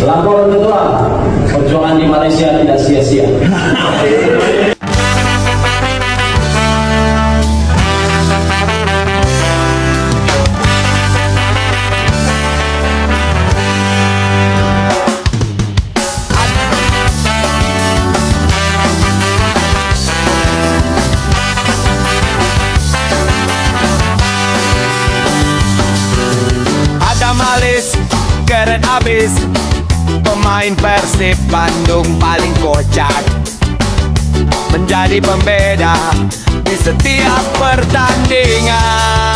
Laporan ketua, perjuangan di Malaysia tidak sia-sia. Malis, keren abis. Pemain Persib Bandung paling kocak, menjadi pembeda di setiap pertandingan.